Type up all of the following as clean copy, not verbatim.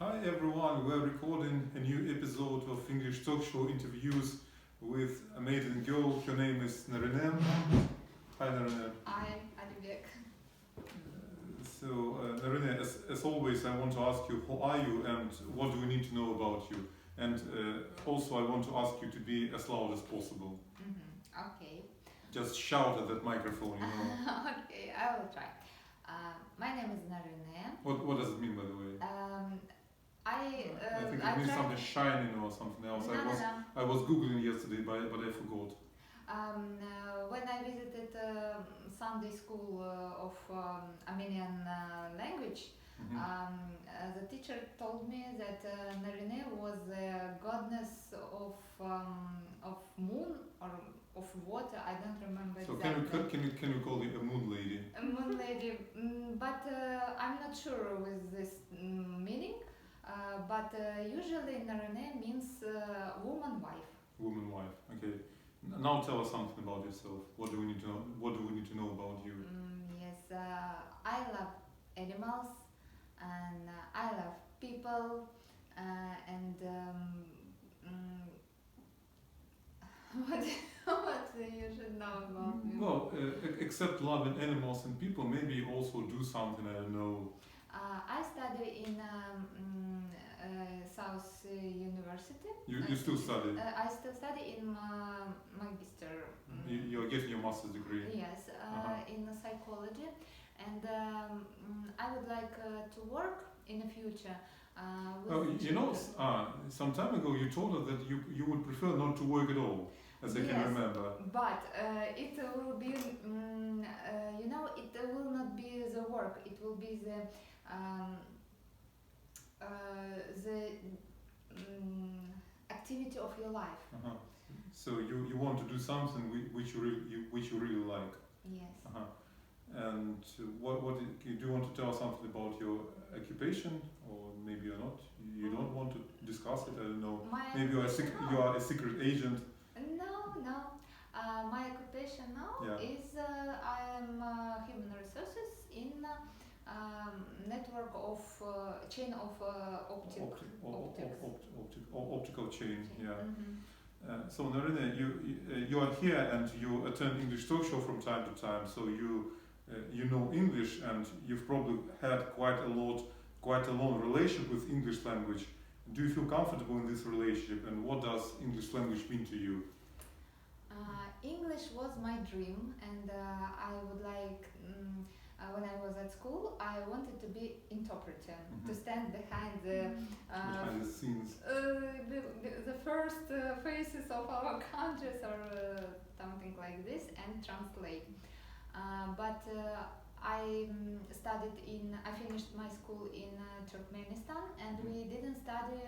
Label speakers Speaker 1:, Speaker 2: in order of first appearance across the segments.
Speaker 1: Hi everyone, we're recording a new episode of English talk show interviews with amazing girl. Her name is Narine. Hi Narine.
Speaker 2: Hi, Alibek.
Speaker 1: Narine, as always, I want to ask you who are you and what do we need to know about you? And also I want to ask you to be as loud as possible.
Speaker 2: Okay.
Speaker 1: Just shout at that microphone, you know.
Speaker 2: Okay, I will try. My name is Narine.
Speaker 1: What does it mean, by the way? I think it means something shining or something else.
Speaker 2: No.
Speaker 1: I was googling yesterday, but I forgot.
Speaker 2: When I visited Sunday school of Armenian language, the teacher told me that Narine was the goddess of moon or of water. I don't remember
Speaker 1: So
Speaker 2: exactly.
Speaker 1: can you call it a moon lady?
Speaker 2: A moon lady, but I'm not sure with this meaning. But usually Narine means woman wife.
Speaker 1: Woman wife. Okay. Now tell us something about yourself. What do we need to know? What do we need to know about you?
Speaker 2: Yes, I love animals and I love people and what you should know about me?
Speaker 1: Well, except loving animals and people, maybe you also do something I don't know.
Speaker 2: I study in South University.
Speaker 1: You still study.
Speaker 2: I still study in Magister.
Speaker 1: You're getting your master's degree.
Speaker 2: Yes, in psychology, and I would like to work in the future.
Speaker 1: Some time ago you told us that you would prefer not to work at all, as I can remember.
Speaker 2: But it will be, it will not be the work. It will be the activity of your life.
Speaker 1: So you want to do something which you really like.
Speaker 2: Yes.
Speaker 1: And what do you want to tell something about your occupation, or maybe you're not? You don't want to discuss it. I don't know. Maybe you are a secret agent.
Speaker 2: No. My occupation now is I am human resources in network of chain of
Speaker 1: optical chain. Yeah. So Narine, you are here and you attend English talk show from time to time. So you know English and you've probably had quite a long relationship with English language. Do you feel comfortable in this relationship, and what does English language mean to you?
Speaker 2: English was my dream, and I would like, when I was at school, I wanted to be interpreter, to stand behind
Speaker 1: behind the scenes,
Speaker 2: the first faces of our countries or something like this, and translate. But I finished my school in Turkmenistan, and we didn't study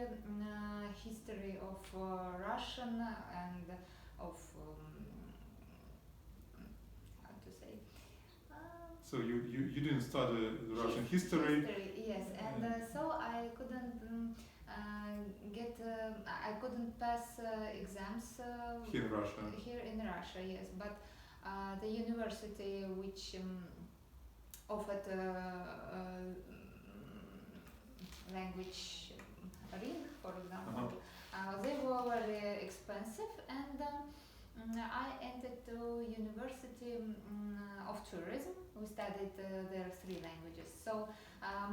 Speaker 2: history of Russian and of how to say.
Speaker 1: So you didn't study the Russian history?
Speaker 2: Yes, and so I couldn't I couldn't pass exams
Speaker 1: here in Russia.
Speaker 2: Here in Russia, yes, but the university which offered language ring, for example, they were very expensive, and I entered to University of Tourism. We studied there 3 languages. So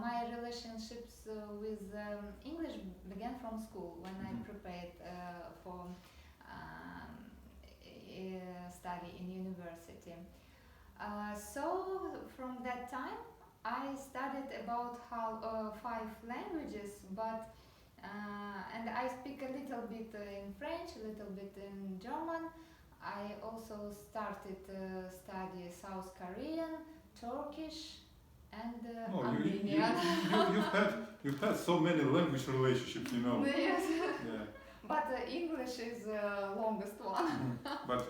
Speaker 2: my relationships with English began from school when I prepared for study in university. So from that time I studied about 5 languages, but and I speak a little bit in French, a little bit in German. I also started study South Korean, Turkish, and Armenian.
Speaker 1: You've had so many language relationships, you know.
Speaker 2: Yes.
Speaker 1: Yeah.
Speaker 2: But English is the longest one.
Speaker 1: But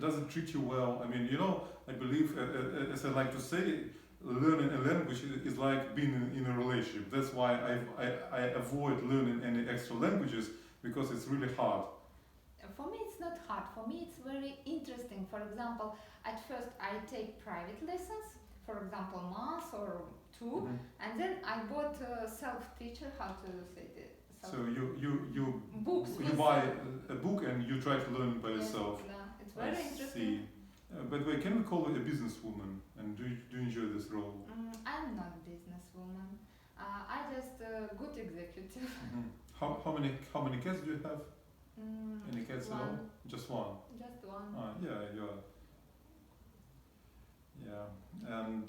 Speaker 1: does it treat you well? I mean, I believe, as I like to say, learning a language is like being in a relationship. That's why I avoid learning any extra languages, because it's really hard.
Speaker 2: For me it's not hard. For me it's very interesting. For example, at first I take private lessons for example, month or two, and then I bought a self-teacher, how to say it.
Speaker 1: So you
Speaker 2: Books.
Speaker 1: You buy a book and you try to learn by yourself.
Speaker 2: Yeah, it's very
Speaker 1: I
Speaker 2: interesting.
Speaker 1: see. By the way, can we call you a businesswoman? And do you enjoy this role?
Speaker 2: I'm not a businesswoman. I just a good executive.
Speaker 1: How many cats do you have? Any cats at all?
Speaker 2: One.
Speaker 1: Just one.
Speaker 2: Just one.
Speaker 1: Yeah, you are. Yeah, and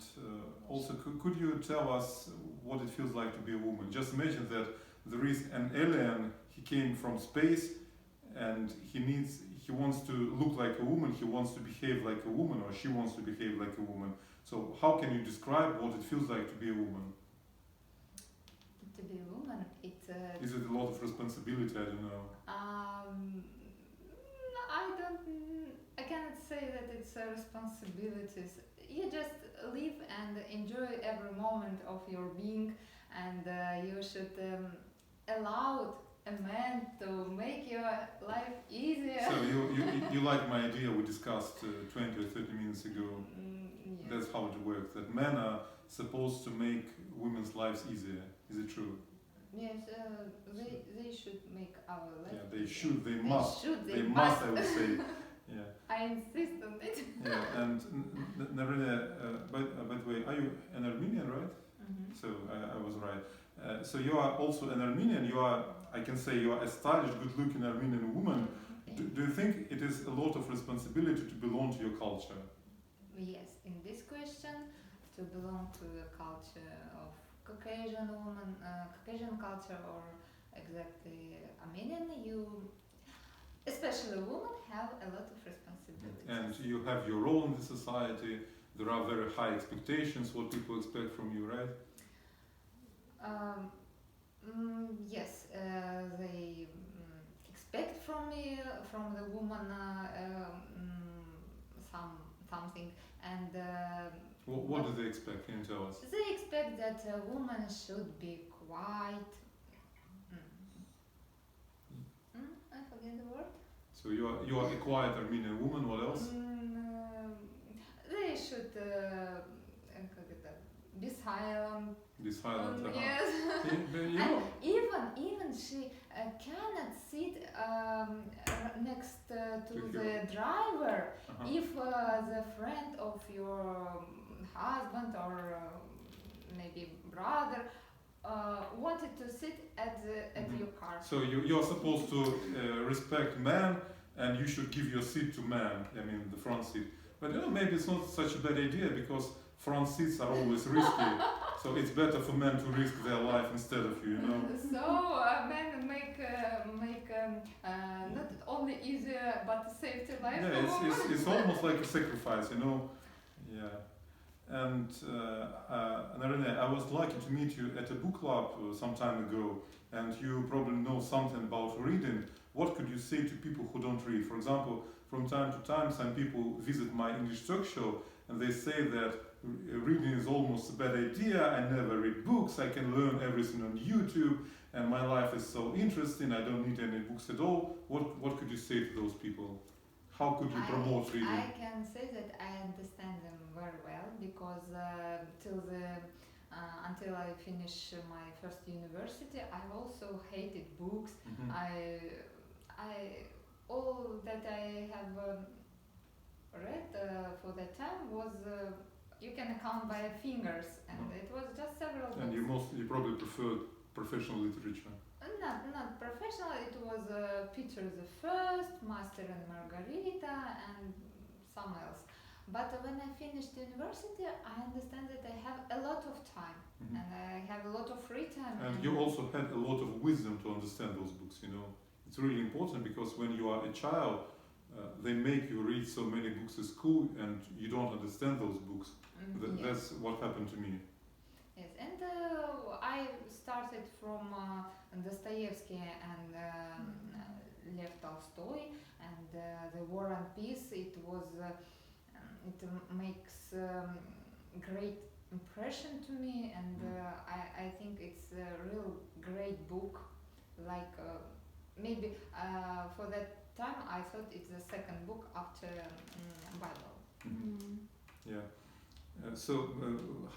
Speaker 1: also could you tell us what it feels like to be a woman? Just imagine that there is an alien. He came from space, and he wants to look like a woman. He wants to behave like a woman, or she wants to behave like a woman. So how can you describe what it feels like to be a woman?
Speaker 2: To be a woman,
Speaker 1: Is it a lot of responsibility? I don't know.
Speaker 2: I cannot say that it's responsibilities. You just live and enjoy every moment of your being, and you should allow a man to make your life easier.
Speaker 1: So you like my idea we discussed 20 or 30 minutes ago?
Speaker 2: Yes.
Speaker 1: That's how it works. That men are supposed to make women's lives easier. Is it true?
Speaker 2: Yes, they should make our life.
Speaker 1: Yeah, they should. They must.
Speaker 2: They
Speaker 1: must. I would say. Yeah.
Speaker 2: I insist on it.
Speaker 1: Yeah, and Narine, by the way, are you an Armenian, right? So I was right. So you are also an Armenian. You are, I can say, you are a stylish, good-looking Armenian woman. Do you think it is a lot of responsibility to belong to your culture?
Speaker 2: Yes, in this question, to belong to the culture of Caucasian woman, Caucasian culture, or exactly Armenian, especially women, have a lot of responsibilities.
Speaker 1: And you have your role in the society. There are very high expectations, what people expect from you, right?
Speaker 2: Yes, they expect from me, from the woman, something, and
Speaker 1: What do they expect? Can you tell us?
Speaker 2: they expect that a woman should be quiet. I forget the word.
Speaker 1: So you are a quiet Armenian woman. What else?
Speaker 2: They should be silent.
Speaker 1: Be silent.
Speaker 2: Yes.
Speaker 1: You
Speaker 2: And
Speaker 1: know,
Speaker 2: even she cannot sit next to the driver if the friend of your husband or maybe brother wanted to sit at your car.
Speaker 1: So you're supposed to respect man, and you should give your seat to man. I mean the front seat. But maybe it's not such a bad idea because front seats are always risky. So it's better for men to risk their life instead of you.
Speaker 2: So men make not only easier but safety life.
Speaker 1: Yeah, it's almost like a sacrifice. Yeah. And Narine, I was lucky to meet you at a book club some time ago, and you probably know something about reading. What could you say to people who don't read? For example, from time to time, some people visit my English talk show, and they say that reading is almost a bad idea. I never read books. I can learn everything on YouTube, and my life is so interesting. I don't need any books at all. What could you say to those people? How could you promote reading?
Speaker 2: I can say that I understand them very well because until I finish my first university, I also hated books. All that I have read for that time was you can count by fingers, and it was just several books.
Speaker 1: And you probably preferred professional literature.
Speaker 2: Not professional. It was Peter the First, Master and Margarita, and some else. But when I finished university, I understand that I have a lot of time, and I have a lot of free time.
Speaker 1: And you also had a lot of wisdom to understand those books. It's really important because when you are a child, they make you read so many books at school, and you don't understand those books.
Speaker 2: Yes.
Speaker 1: That's what happened to me.
Speaker 2: Yes, and I started from Dostoevsky and Lev Tolstoy, and the War and Peace. It makes great impression to me, and I think it's a real great book. Like maybe for that time I thought it's the second book after Bible.
Speaker 1: Yeah.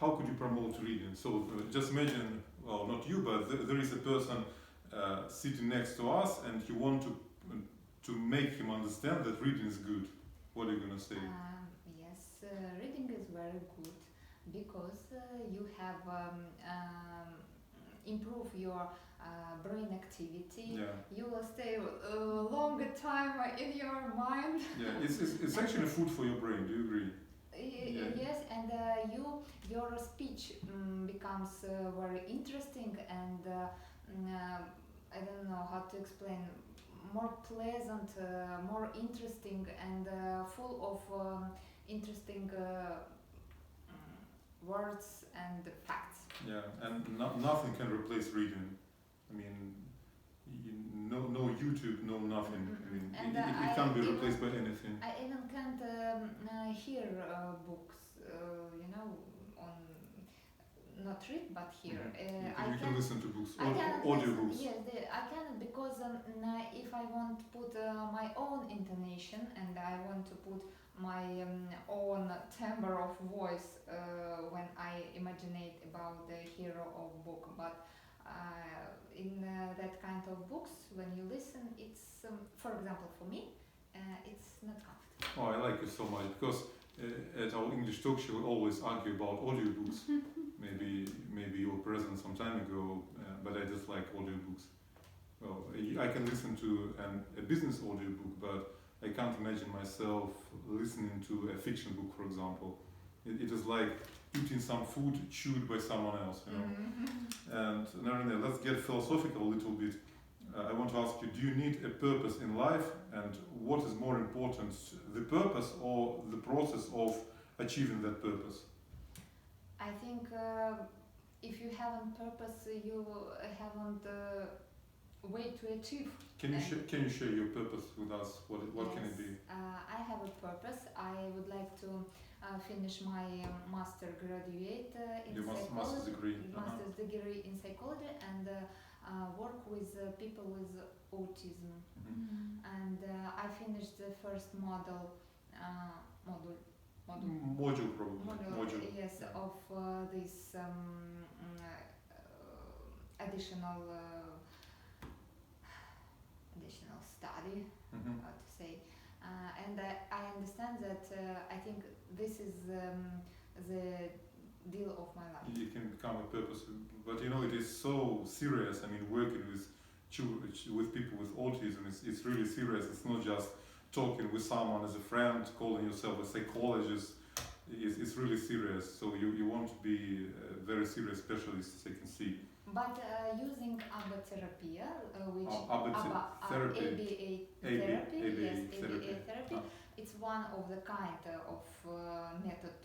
Speaker 1: How could you promote reading? So just imagine, well, not you, but there is a person sitting next to us, and you want to make him understand that reading is good. What are you gonna say?
Speaker 2: Yes, reading is very good because you have improve your brain activity.
Speaker 1: Yeah.
Speaker 2: You will stay a longer time in your mind.
Speaker 1: Yeah, it's actually food for your brain. Do you agree? Yeah.
Speaker 2: Yes, and your speech becomes very interesting and I don't know how to explain, more pleasant, more interesting, and full of interesting words and facts.
Speaker 1: Yeah, and nothing can replace reading. I mean, no YouTube, no nothing. I mean,
Speaker 2: And
Speaker 1: it can't be replaced by anything.
Speaker 2: I even can't hear books, on not read but hear.
Speaker 1: You can listen to books,
Speaker 2: I can
Speaker 1: audiobooks.
Speaker 2: Yes, I can because if I want to put my own intonation and I want to put my own timbre of voice when I imaginate about the hero of book, but in that kind of books, when you listen, it's for example for me, it's not comfortable.
Speaker 1: Oh, I like it so much because at our English talk show we always argue about audiobooks. maybe you were present some time ago, but I just like audiobooks. Well, I can listen to a business audiobook, but I can't imagine myself listening to a fiction book, for example. It is like eating some food chewed by someone else, you know. And Narine, let's get philosophical a little bit. I want to ask you, do you need a purpose in life, and what is more important, the purpose or the process of achieving that purpose?
Speaker 2: I think if you haven't purpose, you haven't way to achieve.
Speaker 1: Can you share your purpose with us? What
Speaker 2: Yes,
Speaker 1: can it be?
Speaker 2: I have a purpose. I would like to finish my master graduate in
Speaker 1: Your
Speaker 2: psychology,
Speaker 1: master's degree.
Speaker 2: master's degree in psychology, and work with people with autism. And I finished the first module
Speaker 1: Module probably. Module.
Speaker 2: yes, of this additional study, how to say, and I understand that I think this is the deal of my life.
Speaker 1: It can become a purpose, but you know it is so serious. I mean, working with with people with autism, it's really serious. It's not just talking with someone as a friend, calling yourself a psychologist. It's really serious. So you want to be a very serious specialist, as I can see.
Speaker 2: But using ABA therapy, which
Speaker 1: therapy.
Speaker 2: ABA therapy, it's one of the kind of method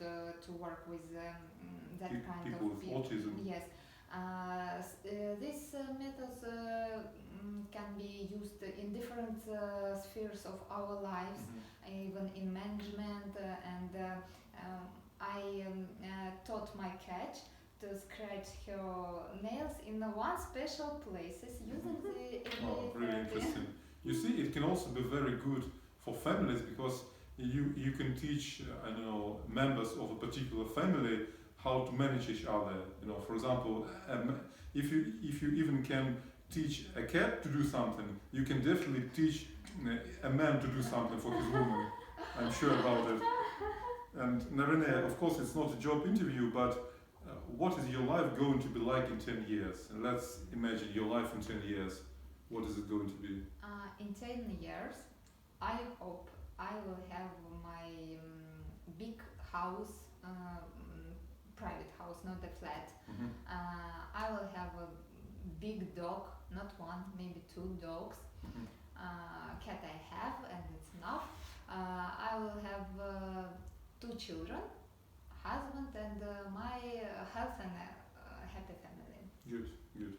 Speaker 2: to work with that kind
Speaker 1: people
Speaker 2: of
Speaker 1: with autism.
Speaker 2: Yes, these methods can be used in different spheres of our lives, even in management, and I taught my cat to scratch her nails in one special places using the
Speaker 1: Oh, really interesting. You see, it can also be very good for families because you can teach I don't know, members of a particular family how to manage each other. You know, for example, if you even can teach a cat to do something, you can definitely teach a man to do something for his woman. I'm sure about it. And Narine, of course, it's not a job interview, but what is your life going to be like in 10 years? And let's imagine your life in 10 years. What is it going to be?
Speaker 2: In 10 years, I hope I will have my big house, private house, not a flat. I will have a big dog, not one, maybe 2 dogs. Cat I have, and it's enough. I will have 2 children, husband, and my health and happy family.
Speaker 1: Good, good.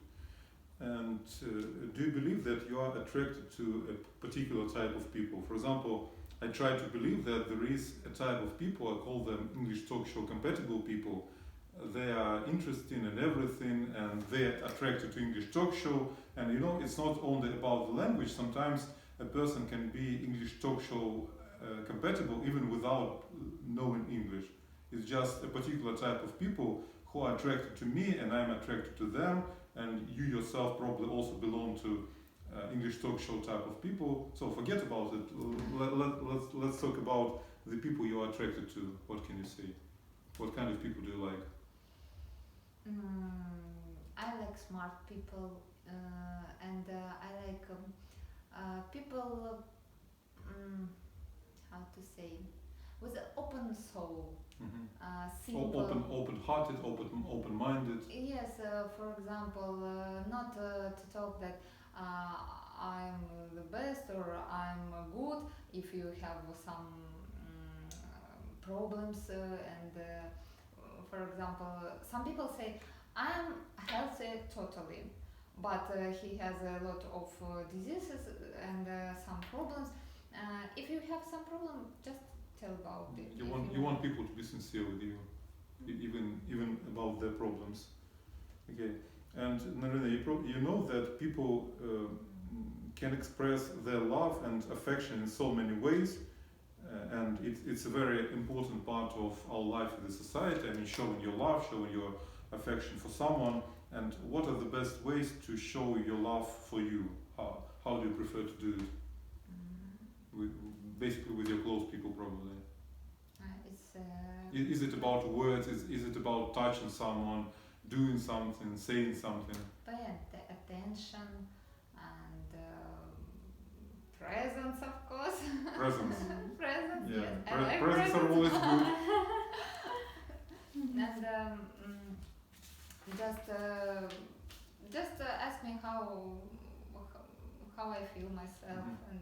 Speaker 1: And do you believe that you are attracted to a particular type of people? For example, I try to believe that there is a type of people, I call them English talk show compatible people. They are interested in everything and they are attracted to English talk show. And you know, it's not only about the language. Sometimes a person can be English talk show compatible even without knowing English. It's just a particular type of people who are attracted to me and I'm attracted to them, and you yourself probably also belong to English talk show type of people. So forget about it. Let's talk about the people you are attracted to. What can you say? What kind of people do you like?
Speaker 2: I like smart people, and I like people, how to say, with an open soul, simple.
Speaker 1: Open-hearted, open-minded.
Speaker 2: Yes, for example, not to talk that I'm the best or I'm good if you have some problems and for example, some people say I'm healthy totally, but he has a lot of diseases and some problems. If you have some problem, just tell about it.
Speaker 1: You want people to be sincere with you, even about their problems. Okay, and Narine, you know that people can express their love and affection in so many ways, and it's a very important part of our life in the society. I mean, showing your love, showing your affection for someone, and what are the best ways to show your love for you? How do you prefer to do it? Basically with your close people, probably. Is it about words? Is it about touching someone, doing something, saying something?
Speaker 2: Pay attention and presents, of course.
Speaker 1: Presents.
Speaker 2: Presents,
Speaker 1: Yeah.
Speaker 2: yes. I like
Speaker 1: Presents are always good.
Speaker 2: And just ask me how I feel myself, and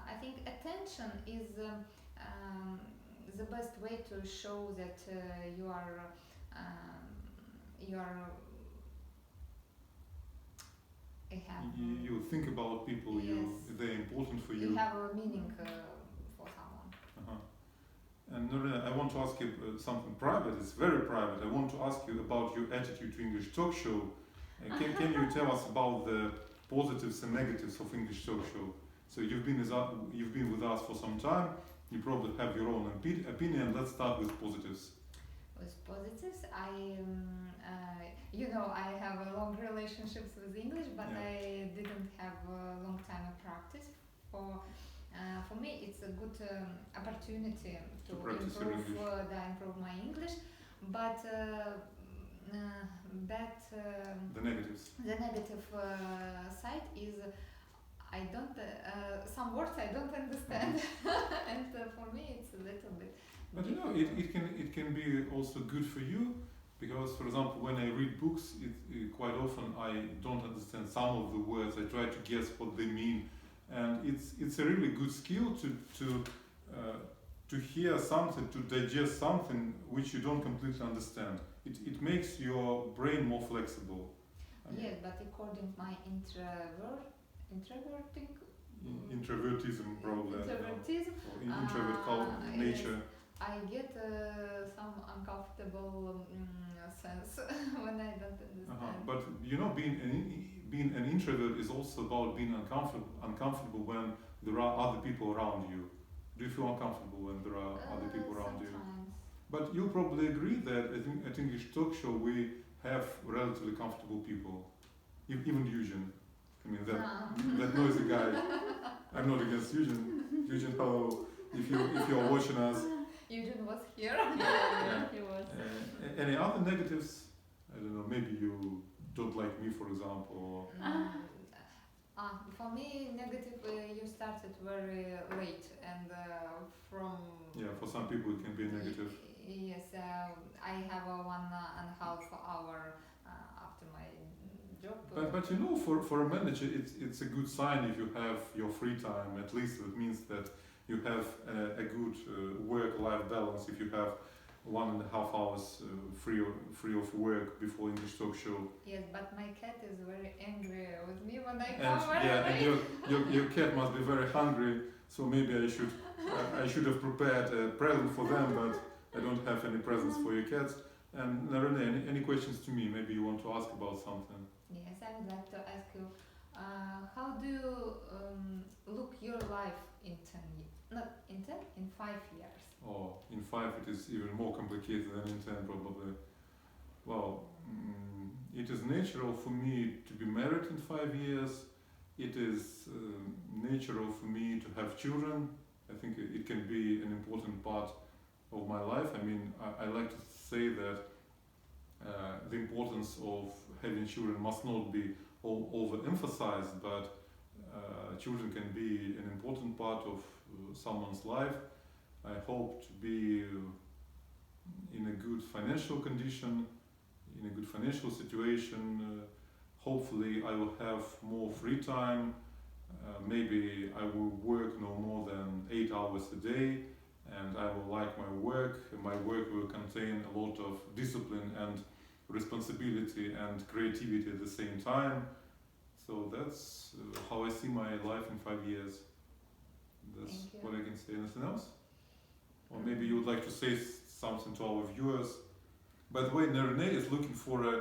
Speaker 2: I think attention is the best way to show that you are
Speaker 1: You think about people.
Speaker 2: Yes.
Speaker 1: They're important for you.
Speaker 2: You have a meaning for someone.
Speaker 1: And Narine, I want to ask you something private. It's very private. I want to ask you about your attitude to English talk show. Can you tell us about the positives and negatives of English talk show? So you've been with us for some time. You probably have your own opinion. Let's start with positives.
Speaker 2: With positives, I have a long relationships with English, but
Speaker 1: Yeah.
Speaker 2: I didn't have a long time of practice. For me, it's a good opportunity to improve my English. But
Speaker 1: The negatives.
Speaker 2: the negative side is I don't some words I don't understand, and for me it's a little bit.
Speaker 1: But you know, it can be also good for you, because, for example, when I read books, quite often I don't understand some of the words. I try to guess what they mean, and it's a really good skill to hear something, to digest something which you don't completely understand. It makes your brain more flexible.
Speaker 2: Yes, but according to my introverting.
Speaker 1: Introvertism, probably.
Speaker 2: Introvertism.
Speaker 1: Or introvert nature.
Speaker 2: I get some uncomfortable sense when I don't understand.
Speaker 1: But you know, being an introvert is also about being uncomfortable when there are other people around you. Do you feel uncomfortable when there are other people around you?
Speaker 2: Sometimes.
Speaker 1: But you probably agree that at English talk show we have relatively comfortable people. Even Eugene. I mean that noisy guy. I'm not against Eugene. Eugene, hello. If you're watching us.
Speaker 2: Eugene was here.
Speaker 1: Yeah.
Speaker 2: He was.
Speaker 1: Any other negatives? I don't know. Maybe you don't like me, for example.
Speaker 2: For me, negative. You started very late, and from.
Speaker 1: Yeah, for some people it can be negative.
Speaker 2: Yes, I have a 1.5 hour after my job.
Speaker 1: But you know, for a manager, it's a good sign if you have your free time. At least it means that you have a good work-life balance. If you have 1.5 hours free of work before English talk show.
Speaker 2: Yes, but my cat is very angry with me when I
Speaker 1: And
Speaker 2: come
Speaker 1: and your cat must be very hungry. So maybe I should have prepared a present for them, but I don't have any presents for your cats. And Narine, any questions to me? Maybe you want to ask about something.
Speaker 2: Yes, I would like to ask you. How do you look your life in 5 years?
Speaker 1: Oh, in 5 it is even more complicated than in 10 probably. Well, it is natural for me to be married in 5 years. It is natural for me to have children. I think it can be an important part of my life. I mean, I like to say that the importance of having children must not be overemphasized, but children can be an important part of someone's life. I hope to be in a good financial condition, in a good financial situation. Hopefully I will have more free time. Maybe I will work no more than 8 hours a day, and I will like my work. My work will contain a lot of discipline and responsibility and creativity at the same time. So that's how I see my life in 5 years. That's what I can say. Anything else? Or maybe you would like to say something to our viewers. By the way, Narine is looking for a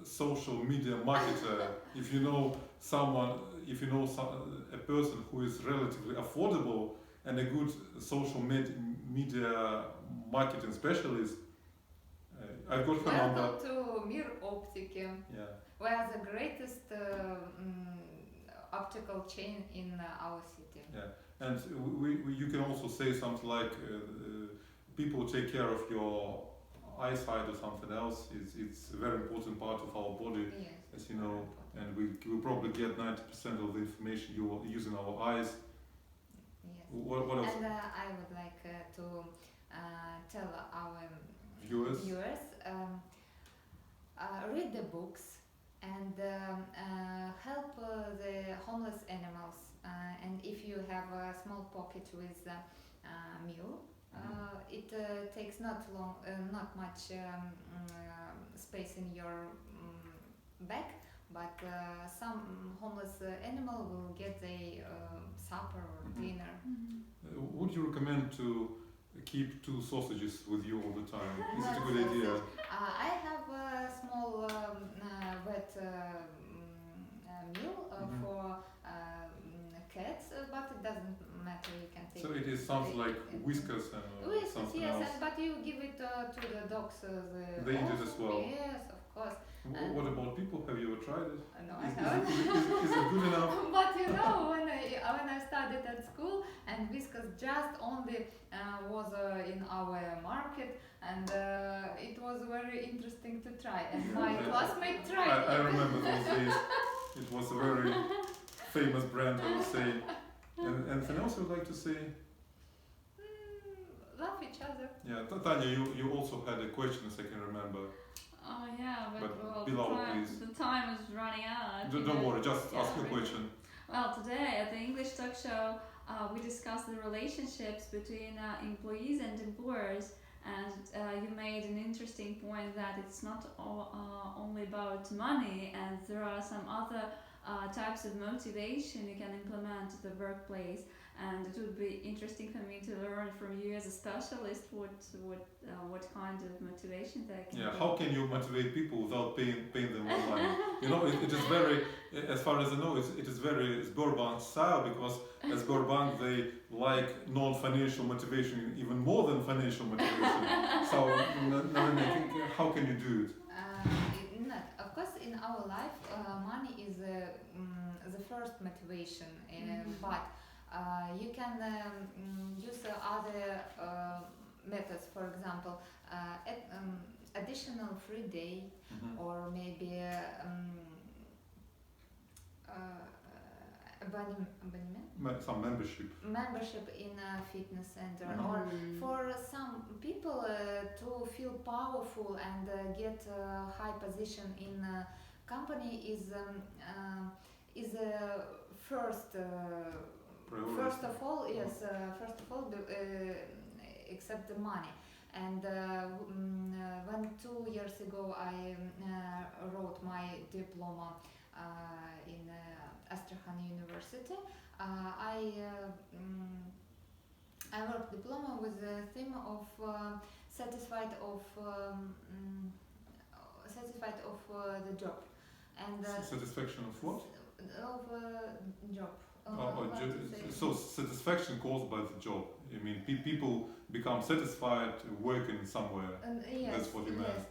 Speaker 1: social media marketer. If you know someone, if you know a person who is relatively affordable and a good social media marketing specialist, I've got her number.
Speaker 2: Welcome to Mir Optiki.
Speaker 1: Yeah.
Speaker 2: We are the greatest optical chain in our city.
Speaker 1: Yeah, and you can also say something like people take care of your eyesight or something else. It's a very important part of our body,
Speaker 2: Yes,
Speaker 1: as you know, and we probably get 90% of the information you use in our eyes.
Speaker 2: Yes.
Speaker 1: What else?
Speaker 2: And I would like to tell our
Speaker 1: Viewers?
Speaker 2: Read the books and help the homeless animals. And if you have a small pocket with meal, it takes not much space in your bag, but some homeless animal will get a supper or dinner.
Speaker 1: Would you recommend to keep 2 sausages with you all the time? Is it a good idea?
Speaker 2: I have a small wet meal for cats, but it doesn't matter. You can take.
Speaker 1: So it sounds like Whiskas and something
Speaker 2: yes,
Speaker 1: else.
Speaker 2: but you give it to the dogs.
Speaker 1: They eat it as well?
Speaker 2: Yes, of course.
Speaker 1: What about people? Have you ever tried it?
Speaker 2: No, I haven't.
Speaker 1: Is it good enough?
Speaker 2: But you know, when I studied at school, and Whiskas just only was in our market, and it was very interesting to try. And my classmate tried
Speaker 1: I
Speaker 2: it.
Speaker 1: remember those days. It was a very famous brand, I would say. And anything else you would like to say?
Speaker 2: Love each other.
Speaker 1: Yeah, Tanya, you also had a question, as I can remember.
Speaker 3: Oh yeah, but well,
Speaker 1: below, please.
Speaker 3: the time is running out.
Speaker 1: Don't worry, just ask your question.
Speaker 3: Well, today at the English talk show, we discussed the relationships between employees and employers, and you made an interesting point that it's not only about money, and there are some other types of motivation you can implement at the workplace. And it would be interesting for me to learn from you as a specialist what kind of motivation they can.
Speaker 1: Yeah, how can you motivate people without paying them more money? You know, it is very, as far as I know, it is very Sberbank style, because at Sberbank they like non-financial motivation even more than financial motivation. So, how can you do it?
Speaker 2: Of course, in our life, money is the first motivation, but you can use other methods. For example, additional free day, or maybe
Speaker 1: some membership
Speaker 2: in a fitness center, or for some people to feel powerful and get a high position in a company is first. First of all, except the money. And when 2 years ago I wrote my diploma in Astrakhan University, I wrote diploma with the theme of satisfied of the job. And
Speaker 1: satisfaction of what?
Speaker 2: job.
Speaker 1: Or
Speaker 2: How to say?
Speaker 1: so satisfaction caused by the job. I mean, people become satisfied working somewhere.
Speaker 2: Yes,
Speaker 1: That's what you meant.
Speaker 2: yes.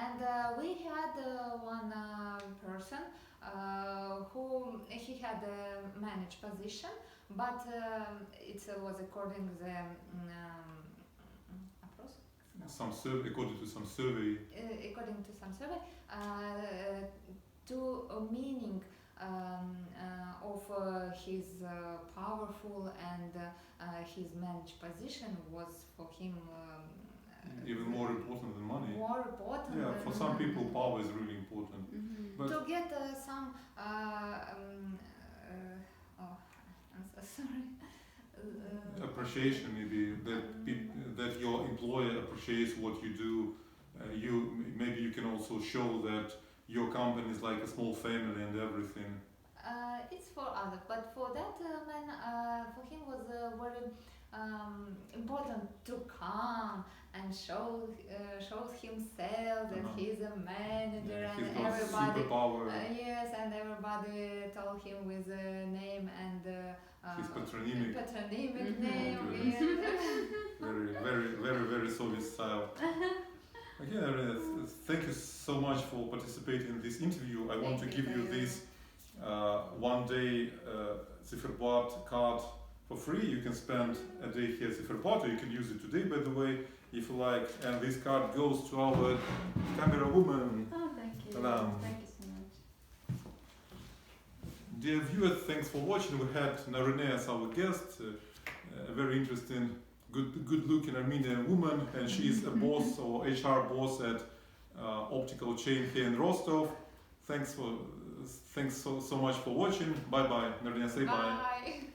Speaker 2: And we had one person who he had a managed position, but it was according the
Speaker 1: Some survey, according to some survey.
Speaker 2: according to some survey, to a meaning of his powerful and his managed position was for him
Speaker 1: Even more important than money.
Speaker 2: more important.
Speaker 1: Yeah, for some people, power is really important. But
Speaker 2: To get some oh, I'm so sorry.
Speaker 1: appreciation, maybe that your employer appreciates what you do. Maybe you can also show that your company is like a small family and everything.
Speaker 2: It's for others, but for that man, for him was very important to come and shows himself that he's a manager,
Speaker 1: Yeah,
Speaker 2: and
Speaker 1: he's got
Speaker 2: everybody
Speaker 1: superpower.
Speaker 2: yes, and everybody told him with a name and
Speaker 1: His patronymic.
Speaker 2: name.
Speaker 1: Yes.
Speaker 2: Yes.
Speaker 1: Very Soviet style. Again, Narine, thank you so much for participating in this interview. I want to
Speaker 2: Thank
Speaker 1: give
Speaker 2: you
Speaker 1: you
Speaker 2: for
Speaker 1: this one-day Ziferblad card for free. You can spend a day here at Ziferblad, or you can use it today, by the way, if you like. And this card goes to our camera woman.
Speaker 3: Oh, thank you.
Speaker 1: Ta-da.
Speaker 3: Thank you so much.
Speaker 1: Dear viewers, thanks for watching. We had Narine as our guest, a very interesting, good-looking Armenian woman, and she is a boss or HR boss at optical chain here in Rostov. Thanks so much for watching. Bye bye. Narine, say bye.
Speaker 2: Bye.